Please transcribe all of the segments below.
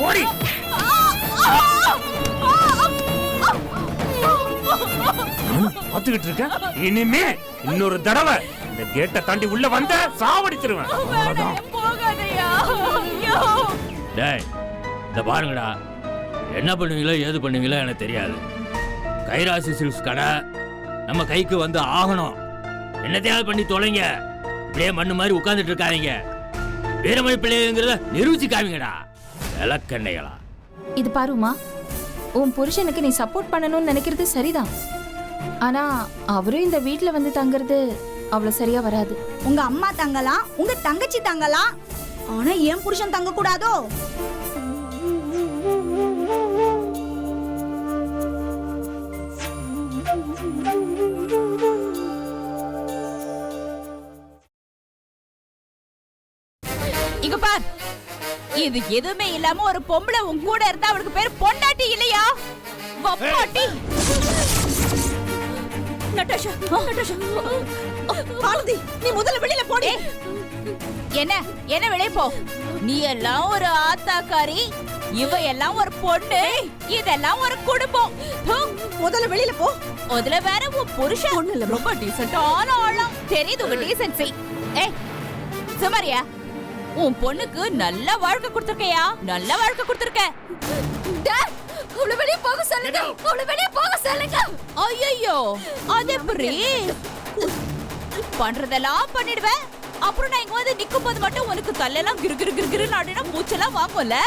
போடி. பாத்துக்கிட்டு இருக்க. இனிமே இன்னொரு தடவை இந்த கேட்டை தாண்டி உள்ள வந்த சாவடிச்சிருவேன். டேய் இந்த பாருங்கடா, என்ன பண்ணுவீங்களோ ஏது பண்ணுவீங்களோ எனக்கு தெரியாது. கைராசி சில்க்ஸ் கடை நம்ம கைக்கு வந்து ஆகணும். என்னத்தையாவது பண்ணி தொலைங்க. இப்படியே மண்ணு மாதிரி உட்கார்ந்துட்டு இருக்காதீங்க. வீரமணி பிள்ளைங்கிறத நிரூபிச்சு காமிங்கடா விளக்கண்ணைகளா. இது பாருமா, உன் புருஷனுக்கு நீ சப்போர்ட் பண்ணணும்னு நினைக்கிறது சரிதான். ஆனா அவரும் இந்த வீட்டுல வந்து தங்குறது அவ்வளவு சரியா வராது. உங்க அம்மா தங்கலாம், உங்க தங்கச்சி தங்கலாம், ஆனா என் புருஷன் தங்க கூடாதோ? இங்க பார், இது எதுவுமே இல்லாம ஒரு பொம்பளை உன் கூட இருந்தா அவளுக்கு பேர் பொண்டாட்டி இல்லையா? வப்பாட்டி. Natasha, Natasha. ஆனந்தி, நீ முதல்ல வெளியில போடி. என்ன என்ன வெளியே போ. நீ எல்லாம் ஒரு ஆத்தாக்காரி, இவ எல்லாம் ஒரு பொண்ணு, இதெல்லாம் ஒரு குடும்பம். முதல்ல வெளியில போ. அதுல வேற உன் புருஷன் ஒண்ணு இல்ல, ரொம்ப டீசென்ட்டான ஆளாம். தெரியுது உங்க டீசென்சி. ஏய் சுமாரியா, உன் பொண்ணுக்கு நல்ல வாழ்க்கை கொடுத்திருக்கையா? நல்ல வாழ்க்கை கொடுத்திருக்க. அவளை வெளியே போக சொல்லுங்க, அவளை வெளியே போக சொல்லுங்க. ஐயோ, அது எப்படி பண்றதெல்லாம் பண்ணிடுவேன். அப்புறம் நான் இங்க வந்து நிக்கும் போது மட்டும் உனக்கு தள்ளெல்லாம் கிரு கிரு கிரு கிரு நாடினா மூச்செல்லாம் வாங்கும்ல.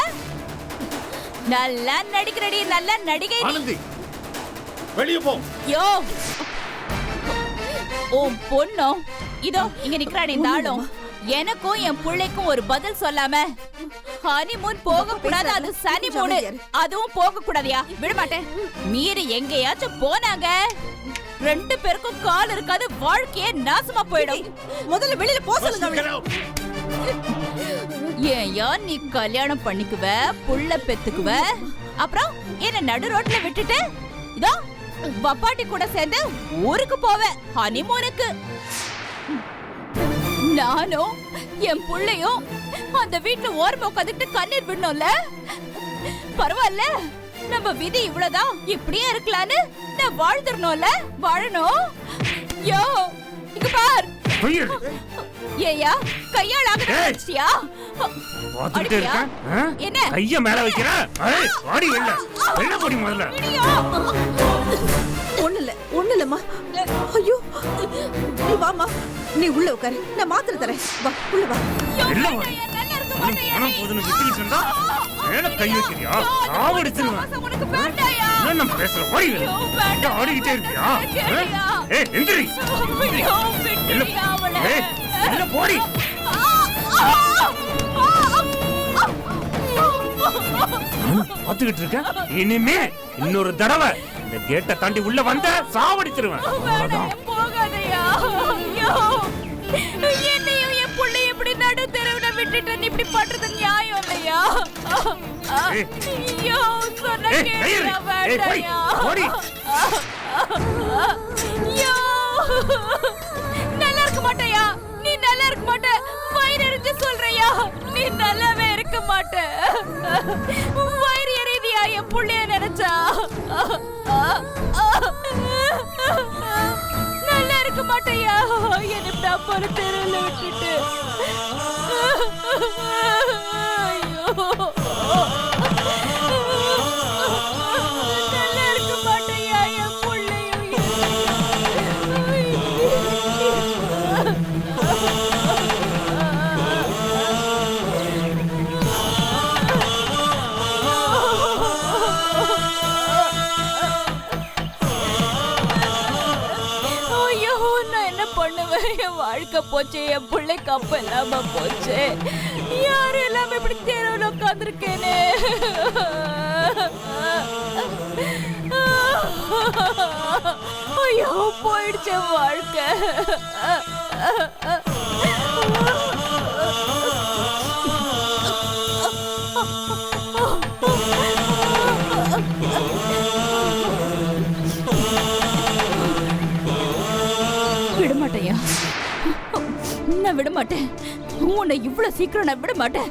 நல்லா நடிக்கிறடி, நல்ல நடிகை. ஆனந்தி வெளியே போ. யோ, உன் பொண்ணும் இதோ இங்க நிக்கிறானே இந்த ஆளும் எனக்கும் என் பிள்ளைக்கும் ஒரு பதில் சொல்லாம ஹனிமூன் போக கூடாது. அது சனி மூணு, அதுவும் போக கூடாதியா? விட மாட்டேன். மீறி எங்கேயாச்சும் போனாங்க ரெண்டு பேருக்கும் கால் இருக்காது, வாழ்க்கையே நாசமா போயிடும். முதல்ல வெளியில போ சொல்லுங்க. ஏயா நீ கல்யாணம் பண்ணிக்குவ, புள்ள பெத்துக்குவ, அப்புறம் என்ன நடு ரோட்ல விட்டுட்டு இதோ வப்பாட்டி கூட சேர்ந்து ஊருக்கு போவேன் ஹனிமூனுக்கு. நானும் என் புள்ளையும் அந்த வீட்டுல ஓரமா உட்காந்துட்டு கண்ணீர் விடணும்ல. பரவாயில்ல, நம்ம விதி இவ்வளவுதான், இப்படியே இருக்கலான்னு நான் வாழ்ந்துடணும்ல. வாழணும். யோ இங்க பார். ஏயா கையால் ஆகிட்டியா? என்ன கைய மேல வைக்கிற? வாடி வெள்ள வெள்ள போடி முதல்ல. ஒண்ணு இல்லம்மா. ஐயோ நீ வாமா, நீ உள்ள உட்காரு, நான் மாத்திரை தரேன். வா உள்ள வா. பணம் போதுன்னு விட்டுக்கிட்டு இருந்தா மேல கை வைக்கிறியா? சாவடிச்சிருவேன். என்ன பேசுற? வாடி வெள்ள ஆடிக்கிட்டே இருக்கியா? ஏய் எந்திரி. வெள்ள போடி. பாத்துக்கிட்டு இருக்க. இனிமே இன்னொரு தடவை இந்த கேட்டை தாண்டி உள்ள வந்த சாவடிச்சிருவேன். போகாதயா. என்னையும் என் புள்ளை இப்படி நடு தெருவுல விட்டுட்டு நீ இப்படி பண்றது நியாயம் இல்லையா? ஐயோ சொன்ன கேளு. வேண்டாயா. நல்லா இருக்க மாட்டயா? நீ நல்லா இருக்க மாட்ட. வயிறு எரிஞ்சு சொல்றியா? நீ நல்லாவே இருக்க மாட்ட. வயிறு எரியுதியா என் புள்ளைய நினைச்சா? நல்லா இருக்க மாட்டேயா? என்ன ஒரு தெருவில் விட்டுட்டு. நல்லா இருக்க மாட்டேயா என் புள்ளையும்? வாழ்க்கை போச்சு, என் பிள்ளை கப்ப இல்லாம போச்சு. யாரும் இல்லாம இப்படி தெருவில் உட்காந்துருக்கேனே. ஐயோ போயிடுச்ச வாழ்க்கை. விடமாட்டையா? நான் விட மாட்டேன். உன்னை இவ்வளவு சீக்கிரம் நான் விட மாட்டேன்.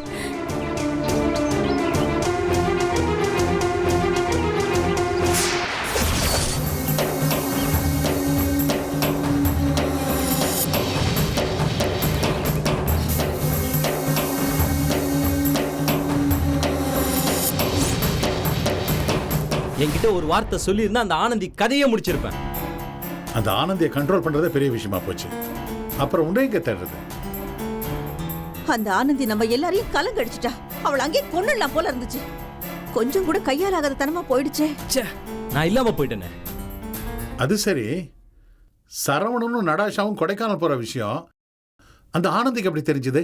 என்கிட்ட ஒரு வார்த்தை சொல்லியிருந்தா அந்த ஆனந்தி கதையே முடிச்சிருப்பேன். அந்த ஆனந்தியை கண்ட்ரோல் பண்றதே பெரிய விஷயமா போச்சு. அப்புறம் உன்னை எங்க தேடுறது? அந்த ஆனந்தி நம்ம எல்லாரையும் கலங்கடிச்சிட்டா. அவள் அங்கே கொன்னுடலாம் போல இருந்துச்சு. கொஞ்சம் கூட கையாலாகாத தனமா போயிடுச்சே. ச்சே, நான் இல்லாம போயிட்டேனே. அது சரி, சரவணனும் நடாஷாவும் கொடைக்கானல் போற விஷயம் அந்த ஆனந்திக்கு எப்படி தெரிஞ்சது?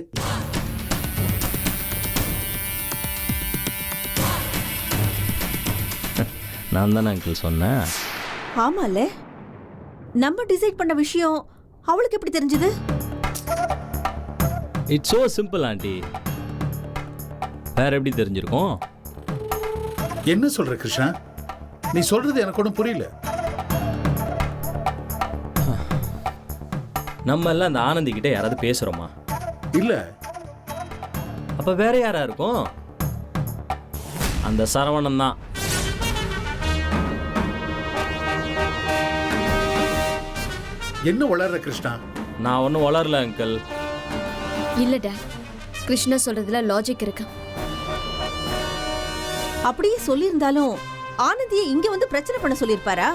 நான் தானே அங்கிள் சொன்னேன். ஆமால, நம்ம டிசைட் பண்ண விஷயம் அவளுக்கு எப்படி தெரிஞ்சது? It's so simple aunty. வேற எப்படி தெரிஞ்சிருக்கும்? என்ன சொல்ற கிருஷ்ணா? நீ சொல்றது எனக்கு ஒன்றும் புரியல. நம்ம எல்லாம் அந்த ஆனந்தி கிட்ட யாராவது பேசுறோமா? இல்ல. அப்ப வேற யாரா இருக்கும்? அந்த சரவணன் தான். என்ன வளர்ற கிருஷ்ணா? நான் ஒன்றும் வளரல அங்கிள். இல்ல டாட், கிருஷ்ணா சொல்றதுல லாஜிக் இருக்கு. அப்படியே சொல்லியிருந்தாலும் ஆனந்தியை இங்க வந்து பிரச்சனை பண்ண சொல்லியிருப்பாரா?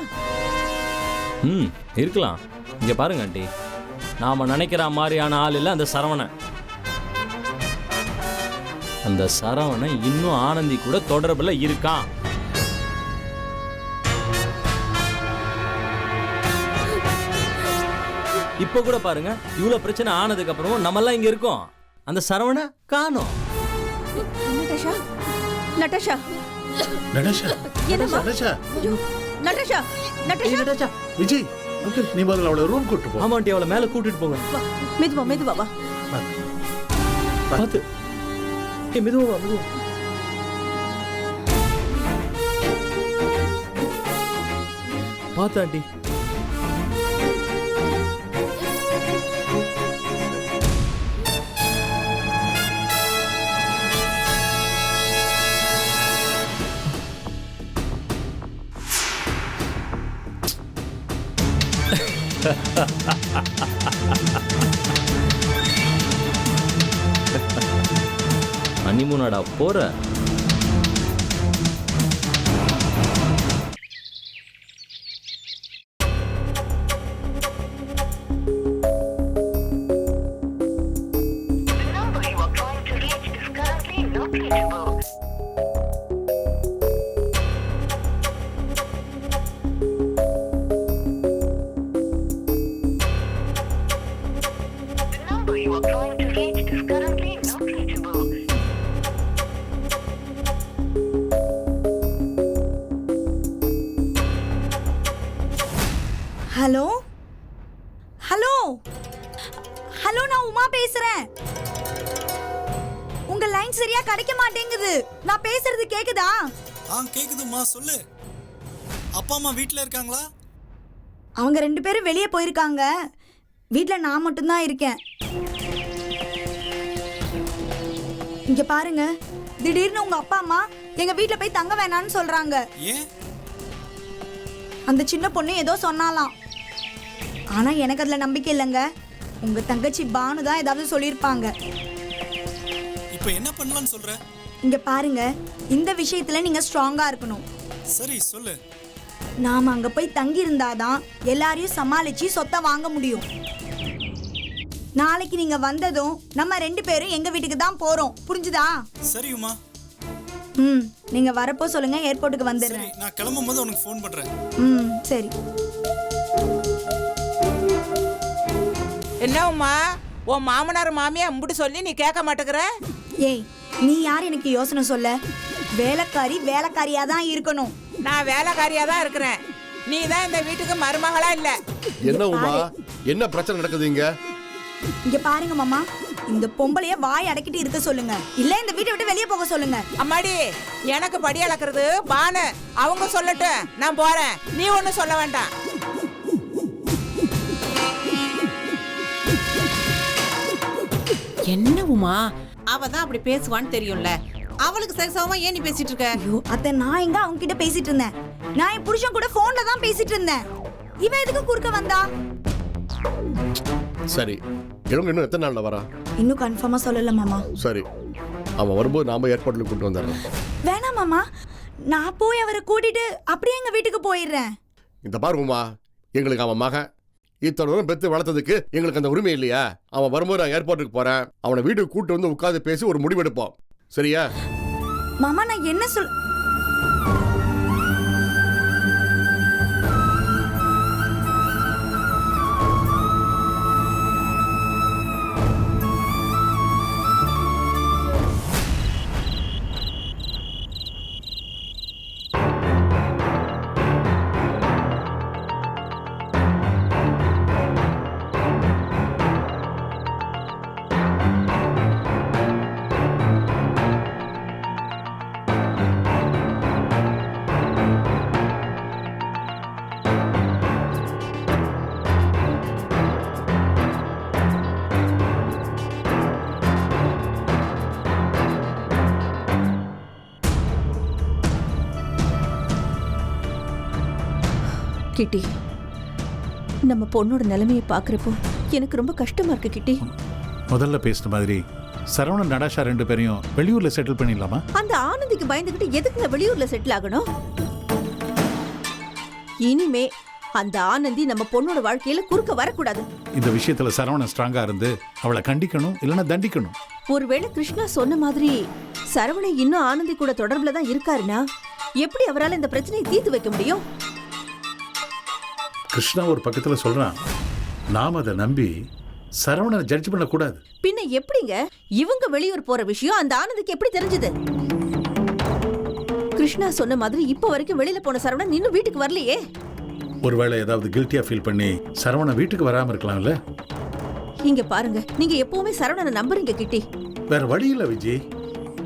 இருக்கலாம். இங்க பாருங்க ஆண்டி, நாம நினைக்கிற மாதிரியான ஆள் இல்ல அந்த சரவணன். அந்த சரவணன் இன்னும் ஆனந்தி கூட தொடர்புல இருக்கான். இப்ப கூட பாருங்க, இவ்வளவு பிரச்சனை ஆனதுக்கு அப்புறமும் நம்ம எல்லாம் இங்க இருக்கோம். அந்த சரவண காணோம். நட்டாஷா, நட்டாஷா, நடாஷா, என்னம்மா? நடாஷா, ஐயோ, நட்டாஷா, நட்டாஷா. விஜய், அங்கிள் நீ முதல்ல அவளை ரூம் கூட்டு போ. ஆமா ஆண்டி, அவளை மேல கூட்டிட்டு போங்க. வா, மெதுவா மெதுவா வா. பார்த்து. மெதுவா வா, மெதுவா. பார்த்து ஆண்டி. ஹனிமூனாடா போற? ஹலோ ஹலோ ஹலோ, நான் உமா பேசுறேன். உங்க லைன் சரியா கிடைக்க மாட்டேங்குது. நான் பேசுறது கேக்குதா? கேக்குதுமா, சொல்லு. அப்பா அம்மா வீட்ல இருக்காங்களா? அவங்க 2 பேரும் வெளியே போயிருக்காங்க. வீட்ல நான் மட்டும்தான் இருக்கேன். இங்க பாருங்க, திடீர்னு உங்க அப்பா அம்மா எங்க வீட்ல போய் தங்க வேணாம்னு சொல்றாங்க. ஏன்? அந்த சின்ன பொண்ணு ஏதோ சொன்னாலாம். ஆனா எனக்கு அதுல நம்பிக்கை இல்லைங்க. உங்க தங்கச்சி பானு தான் ஏதாவது சொல்லியிருப்பாங்க. இப்போ என்ன பண்ணலாம்னு சொல்ற? இங்க பாருங்க, இந்த விஷயத்துல நீங்க ஸ்ட்ராங்கா இருக்கணும். சரி சொல்லு. நாம அங்க போய் தங்கி இருந்தாதான் எல்லாரையும் சமாளிச்சு சொத்தை வாங்க முடியும். நாளைக்கு நீங்க வந்ததும் நம்ம 2 பேரும் எங்க வீட்டுக்கு தான் போறோம். புரிஞ்சுதா? சரி உமா. நீங்க வரப்போ சொல்லுங்க, ஏர்போர்ட்டுக்கு வந்துடுறேன். சரி, நான் கிளம்பும்போது உனக்கு ஃபோன் பண்றேன். சரி. என்ன உமா, உன் மாமனார் மாமியா அம்புட்டு சொல்லி நீ கேட்க மாட்டேங்கிற? ஏய், நீ யார் எனக்கு யோசனை சொல்ல? வேலைக்காரி வேலைக்காரியா தான் இருக்கணும். நான் வேலைக்காரியா தான் இருக்கிறேன். நீ தான் இந்த வீட்டுக்கு மருமகளா இல்ல. என்ன உமா, என்ன பிரச்சனை நடக்குது இங்க? இங்க பாருங்க மாமா, இந்த பொம்பளைய வாய் அடக்கிட்டு இருக்க சொல்லுங்க, இல்ல இந்த வீட்டை விட்டு வெளியே போக சொல்லுங்க. அம்மாடி, எனக்கு படி அளக்கிறது பானு. அவங்க சொல்லட்டும், நான் போறேன். நீ ஒன்னும் சொல்ல வேண்டாம். என்ன உமா, அவ தான் அப்படி பேசுவான்னு தெரியும்ல. அவளுக்கு சரிசமமா ஏன் நீ பேசிட்டு இருக்க? ஐயோ அத்தை, நான் எங்க அவங்க கிட்ட பேசிட்டு இருந்தேன்? நான் என் புருஷன் கூட போன்ல தான் பேசிட்டு இருந்தேன். இவன் எதுக்கு குறுக்க வந்தா? சரி, இவங்க இன்னும் எத்தனை நாள்ல வரா? இன்னும் கன்ஃபார்மா சொல்லல மாமா. சரி, அவன் வரும்போது நாம ஏர்போர்ட்ல கூட்டு வந்துடுறோம். வேணாம் மாமா, நான் போய் அவரை கூட்டிட்டு அப்படியே எங்க வீட்டுக்கு போயிடுறேன். இந்த பாரு உமா, எங்களுக்கு அவன் மகன் இத்தனை தூரம் பெற்று வளர்த்ததுக்கு எங்களுக்கு அந்த உரிமை இல்லையா? அவன் வரும்போது நான் ஏர்போர்ட்டுக்கு போறேன், அவனை வீட்டுக்கு கூட்டு வந்து உட்காந்து பேசி ஒரு முடிவெடுப்போம், சரியா? மாமா நான் என்ன சொல் கிட்டி, நம்ம பொண்ணோட நிலைமையை பாக்குறப்போ எனக்கு ரொம்ப கஷ்டமா இருக்கு கிட்டி. முதல்ல பேசின மாதிரி சரவணன் நடாஷா 2 பேரையும் வெளியூர்ல செட்டில் பண்ணிடலாமா? அந்த ஆனந்திக்கு பயந்துகிட்டு எதுக்குங்க வெளியூர்ல செட்டில் ஆகணும்? இனிமே அந்த ஆனந்தி நம்ம பொண்ணோட வாழ்க்கையில குறுக்க வரக்கூடாது. இந்த விஷயத்துல சரவணன் ஸ்ட்ராங்கா இருந்து அவளை கண்டிக்கணும், இல்லைன்னா தண்டிக்கணும். ஒருவேளை கிருஷ்ணா சொன்ன மாதிரி சரவணன் இன்னும் ஆனந்தி கூட தொடர்புல தான் இருக்காருன்னா எப்படி அவரால் இந்த பிரச்சனையை தீர்த்து வைக்க முடியும்? கிருஷ்ணா ஒரு பக்கத்துல சொல்றான், நாம அதை நம்பி சரவணனை ஜட்ஜ் பண்ணக்கூடாது. பின்ன எப்படிங்க இவங்க வெளியூர் போற விஷயம் அந்த ஆனந்திக்கு எப்படி தெரிஞ்சது? கிருஷ்ணா சொன்ன மாதிரி இப்ப வரைக்கும் வெளியில போன சரவணன் இன்னும் வீட்டுக்கு வரலையே. ஒருவேளை ஏதாவது கில்ட்டியா ஃபீல் பண்ணி சரவணன் வீட்டுக்கு வராம இருக்கலாம்ல? இங்க பாருங்க, நீங்க எப்பவுமே சரவணனை நம்புறீங்க கிட்டி. வேற வழி இல்ல விஜய்,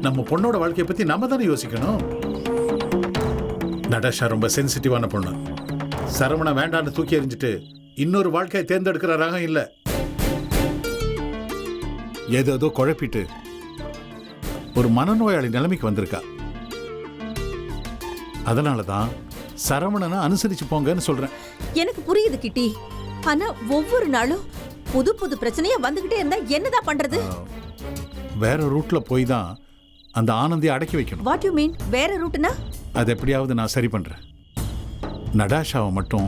நம்ம பொண்ணோட வாழ்க்கையை பத்தி நம்ம தானே யோசிக்கணும். நடாஷா ரொம்ப சென்சிட்டிவான பொண்ணு. சரவண வேண்டான்னு தூக்கி எறிஞ்சிட்டு இன்னொரு வாழ்க்கையை தேர்ந்தெடுக்கிற ரகம் இல்ல. ஏதோ குழப்பிட்டு ஒரு மனநோயாளி நிலைமைக்கு வந்திருக்கா. அதனாலதான் சரவணனை அனுசரிச்சு போங்கன்னு சொல்றேன். எனக்கு புரியுது கிட்டி, ஆனா ஒவ்வொரு நாளும் புது புது பிரச்சனையா வந்துகிட்டே இருந்தா என்னதான் பண்றது? வேற ரூட்ல போய் தான் அந்த ஆனந்தியை அடக்கி வைக்கணும். What you mean? வேற ரூட்னா? அது எப்படியாவது நான் சரி பண்றேன். நடாஷாவை மட்டும்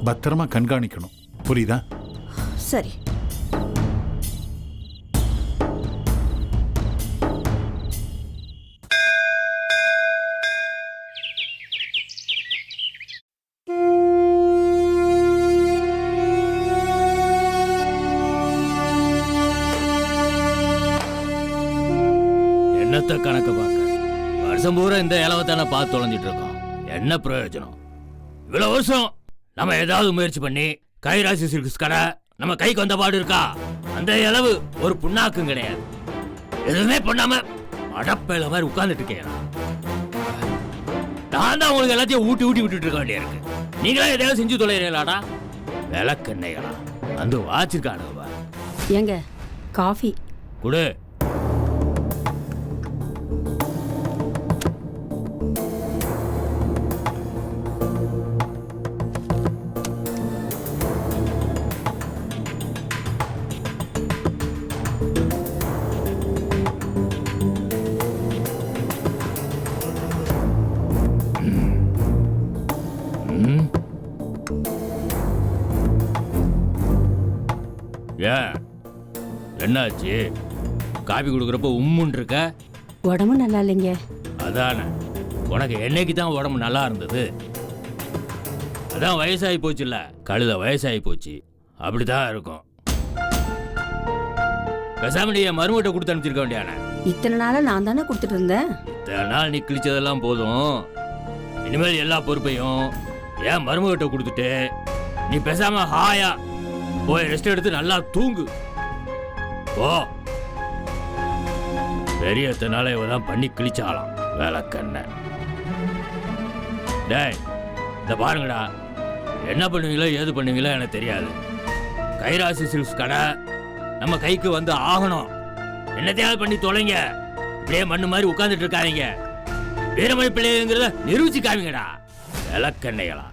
பத்திரமா கண்காணிக்கணும், புரியுதா? சரி. என்னத்த கணக்கு பார்க்க, வருஷம் பூரா இந்த இலவத்தான பார்த்து தொலைஞ்சிட்டு இருக்கோம். என்ன பிரயோஜனம்? இவ்வளவு வருஷம் நம்ம ஏதாவது முயற்சி பண்ணி கைராசி சில்க்ஸ் கடை நம்ம கைக்கு வந்த பாடு இருக்கா? அந்த இளவு ஒரு புண்ணாக்கும் கிடையாது. எதுவுமே பண்ணாம அடப்பையில மாதிரி உட்கார்ந்துட்டு இருக்கேன். நான் தான் உங்களுக்கு எல்லாத்தையும் ஊட்டி ஊட்டி விட்டுட்டு இருக்க வேண்டிய இருக்கு. நீங்களா எதையாவது செஞ்சு தொலைறீங்களாடா? விளக்கெண்ணைகளா வந்து வாச்சிருக்கானுங்க. ஏங்க காஃபி குடு. என்னாச்சு? காபி கொடுக்குறப்ப உம்முன்னு இருக்க? உடம்பு நல்லா இல்லைங்க. அதானே, உனக்கு என்னைக்கு தான் உடம்பு நல்லா இருந்தது? அதான் வயசாகி போச்சு. இல்ல கழுத வயசாகி போச்சு, அப்படிதான் இருக்கும். பேசாம நீ மருமகிட்ட கொடுத்து அனுப்பிச்சிருக்க வேண்டியானே. இத்தனை நாளா நான் தானே கொடுத்துட்டு இருந்தேன். இத்தனை நாள் நீ கிழிச்சதெல்லாம் போதும். இனிமேல் எல்லா பொறுப்பையும் ஏன் மருமகிட்ட கொடுத்துட்டு நீ பேசாம ஹாயா போய் ரெஸ்ட் எடுத்து நல்லா தூங்கு. ஓ, பெரிய எத்தனால இவதான் பண்ணி கிழிச்சாலாம் வேலைக்கண்ண. டேய், இந்த பாருங்கடா, என்ன பண்ணுவீங்களோ ஏது பண்ணுவீங்களோ எனக்கு தெரியாது. கைராசி சில்க்ஸ் கடை நம்ம கைக்கு வந்து ஆகணும். என்னத்தையாவது பண்ணி தொலைங்க. இப்படியே மண்ணு மாதிரி உட்கார்ந்துட்டு இருக்காதீங்க. வீரமணி பிள்ளைங்கிறத நிரூபிச்சு காமிங்கடா விளக்கண்ணைகளா.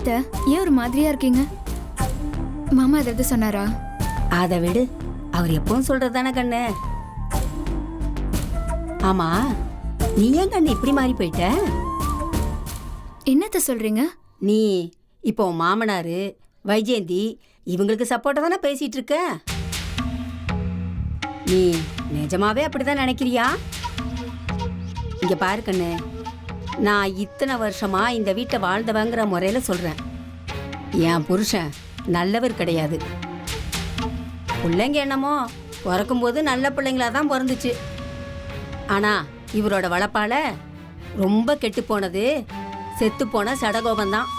என்னத்த ஏன் ஒரு மாதிரியா இருக்கீங்க? மாமா ஏதாவது சொன்னாரா? அதை விடு, அவர் எப்பவும் சொல்றதுதானே கண்ணு. ஆமா, நீ ஏன் கண்ணு இப்படி மாறி போயிட்ட? என்னத்த சொல்றீங்க? நீ இப்போ உன் மாமனாரு வைஜெயந்தி இவங்களுக்கு சப்போர்ட்டா தானே பேசிட்டு இருக்க. நீ நிஜமாவே அப்படிதான் நினைக்கிறியா? இங்க பாரு கண்ணு, நான் இத்தனை வருஷமா இந்த வீட்டை வாழ்ந்தவங்கிற முறையில சொல்றேன். என் புருஷன் நல்லவர் கிடையாது. பிள்ளைங்க என்னமோ பிறக்கும்போது நல்ல பிள்ளைங்களா தான் பிறந்துச்சு. ஆனா இவரோட வளப்பால ரொம்ப கெட்டு போனது செத்து போன சடகோபந்தான்.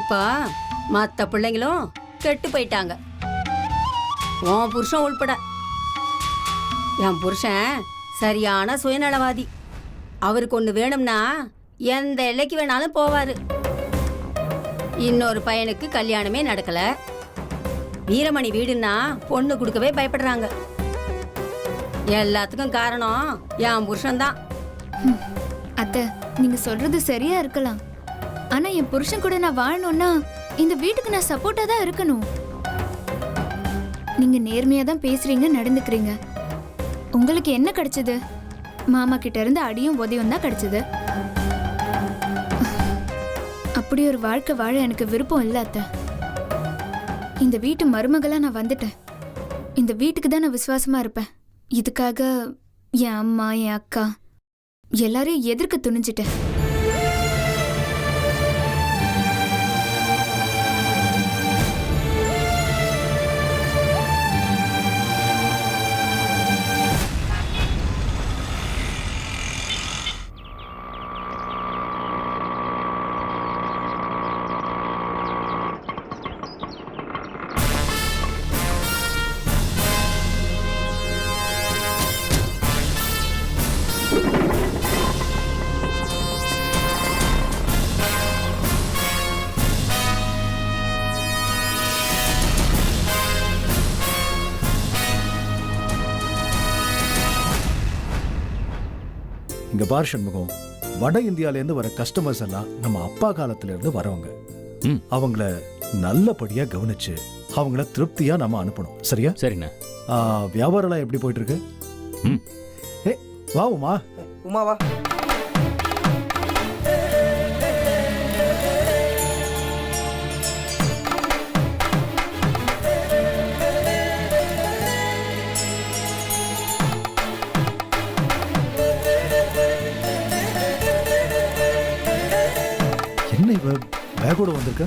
இப்ப மற்ற பிள்ளைங்களும் கெட்டு போயிட்டாங்க, உன் புருஷன் உள்பட. என் புருஷன் சரியான சுயநலவாதி. அவருக்கு ஒன்று வேணும்னா எந்த எல்லைக்கு வேணாலும் போவாரு. இன்னொரு பையனுக்கு கல்யாணமே நடக்கல. வீரமணி வீடுன்னா பொண்ணு கொடுக்கவே பயப்படுறாங்க. எல்லாத்துக்கும் காரணம் என் புருஷன்தான். அத்தை, நீங்க சொல்றது சரியா இருக்கலாம். ஆனா என் புருஷன் கூட நான் வாழணும்னா இந்த வீட்டுக்கு நான் சப்போர்ட்டா தான் இருக்கணும். நீங்க நேர்மையா தான் பேசுறீங்க, நடந்துக்கிறீங்க. உங்களுக்கு என்ன கிடைச்சது? மாமா கிட்ட இருந்து அடியும் உதவியும் தான் கிடைச்சது. அப்படி ஒரு வாழ்க்கை வாழ எனக்கு விருப்பம் இல்லை அத்தை. இந்த வீட்டு மருமகளா நான் வந்துட்டேன். இந்த வீட்டுக்கு தான் நான் விசுவாசமா இருப்பேன். இதுக்காக என் அம்மா, என் அக்கா எல்லாரையும் எதிர்க்க துணிஞ்சிட்டேன். இங்க பார் சண்முகம், வட இந்தியாவிலேருந்து வர கஸ்டமர்ஸ் எல்லாம் நம்ம அப்பா காலத்துல இருந்து வரவங்க. அவங்கள நல்லபடியா கவனிச்சு அவங்கள திருப்தியா நம்ம அனுப்பணும். சரியா? சரிண்ணா. வியாபாரம் எப்படி போயிட்டு இருக்கு? ஏ வா உமா. உமா வா. என்ன இவ பேக்கோட வந்திருக்க?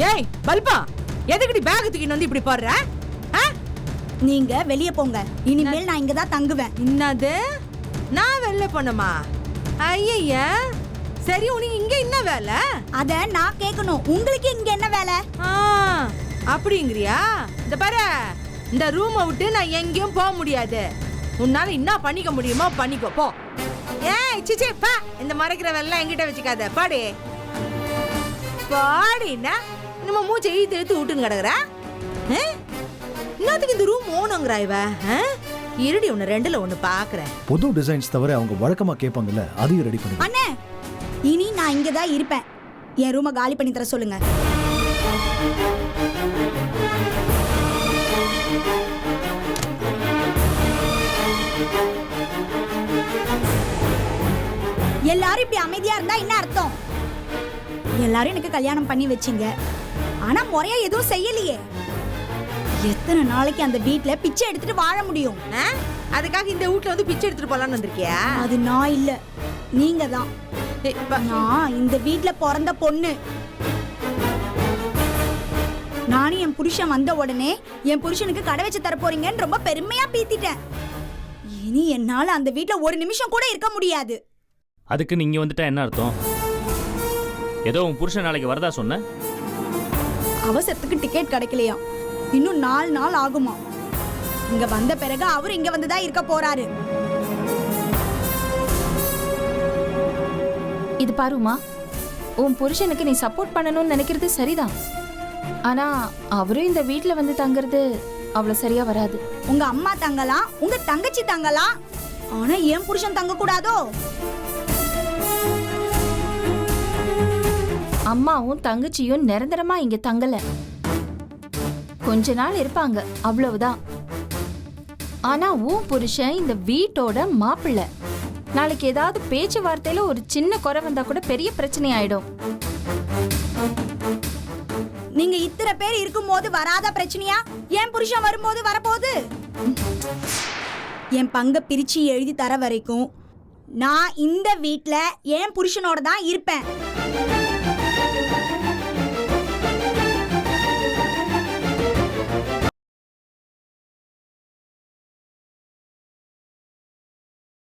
ஏய் பல்பா, எதுக்குடி பேக் தூக்கிட்டு வந்து இப்படி போடுற? நீங்க வெளியே போங்க. இனிமேல் நான் இங்க தான் தங்குவேன். என்னது? நான் வெளில போனமா? ஐயா, சரி, உனக்கு இங்க என்ன வேலை? அத நான் கேட்கணும். உங்களுக்கு இங்க என்ன வேலை? அப்படிங்கறியா? இந்த பாரு, இந்த ரூமை விட்டு நான் எங்கேயும் போக முடியாது. உன்னால என்ன பண்ணிக்க முடியுமோ பண்ணிக்கோ, போ. ஏய் சிச்சி, பா. இந்த மறைக்கிற வேலை என்கிட்ட வச்சுக்காத. பாடி பாடினா நம்ம மூச்சை இழுத்து இழுத்து விட்டுன்னு கிடக்குற. என்னத்துக்கு இந்த ரூம் ஓணுங்கிறா இவ? இருடி, ஒன்று ரெண்டுல ஒன்று பார்க்குறேன். புது டிசைன்ஸ் தவிர அவங்க வழக்கமா கேட்பாங்கல்ல, அதையும் ரெடி பண்ணி. அண்ணே, இனி நான் இங்க தான் இருப்பேன். என் ரூமை காலி பண்ணி தர சொல்லுங்க. எல்லாரும் இப்படி அமைதியா இருந்தா என்ன அர்த்தம்? எல்லாரும் எனக்கு கல்யாணம் பண்ணி வச்சிங்க, ஆனா முறையா எதுவும் செய்யலையே. எத்தனை நாளைக்கு அந்த வீட்ல பிச்சை எடுத்துட்டு வாழ முடியும்? அதுக்காக இந்த வீட்ல வந்து பிச்சை எடுத்துட்டு போலான்னு வந்திருக்கியா? அது நான் இல்ல, நீங்க தான். நான் இந்த வீட்ல பிறந்த பொண்ணு. நானும் என் புருஷன் வந்த உடனே என் புருஷனுக்கு கடை வச்சு தர போறீங்கன்னு ரொம்ப பெருமையா பீத்திட்டேன். இனி என்னால அந்த வீட்ல ஒரு நிமிஷம் கூட இருக்க முடியாது. அதுக்கு நீங்க வந்துட்டா என்ன அர்த்தம்? ஏதோ உன் புருஷன் நாளைக்கு வரதா சொன்ன. அவசரத்துக்கு டிக்கெட் கிடைக்கலையா? இன்னும் 4 நாள் ஆகுமா? இங்க வந்த பிறகு அவரு இங்க வந்துதான் இருக்க போறாரு. இது பாருமா, உன் புருஷனுக்கு நீ சப்போர்ட் பண்ணணும்னு நினைக்கிறது சரிதான். ஆனா அவரும் இந்த வீட்ல வந்து தங்குறது அவ்வளவு சரியா வராது. உங்க அம்மா தங்கலாம், உங்க தங்கச்சி தங்கலாம், ஆனா என் புருஷன் தங்க கூடாதோ? அம்மாவும் தங்கச்சியும் நிரந்தரமா இங்க தங்கல, கொஞ்ச நாள் இருப்பாங்க, அவ்வளவுதான். ஆனா உன் புருஷன் இந்த வீட்டோட மாப்பிள்ளை. நாளைக்கு ஏதாவது பேச்சுவார்த்தையில ஒரு சின்ன குறை வந்தா கூட பெரிய பிரச்சனை ஆயிடும். நீங்க இத்தனை பேர் இருக்கும்போது வராத பிரச்சனையா என் புருஷன் வரும்போது வரப்போகுது? என் பங்க பிரிச்சு எழுதி தர வரைக்கும் நான் இந்த வீட்ல என் புருஷனோட தான் இருப்பேன்.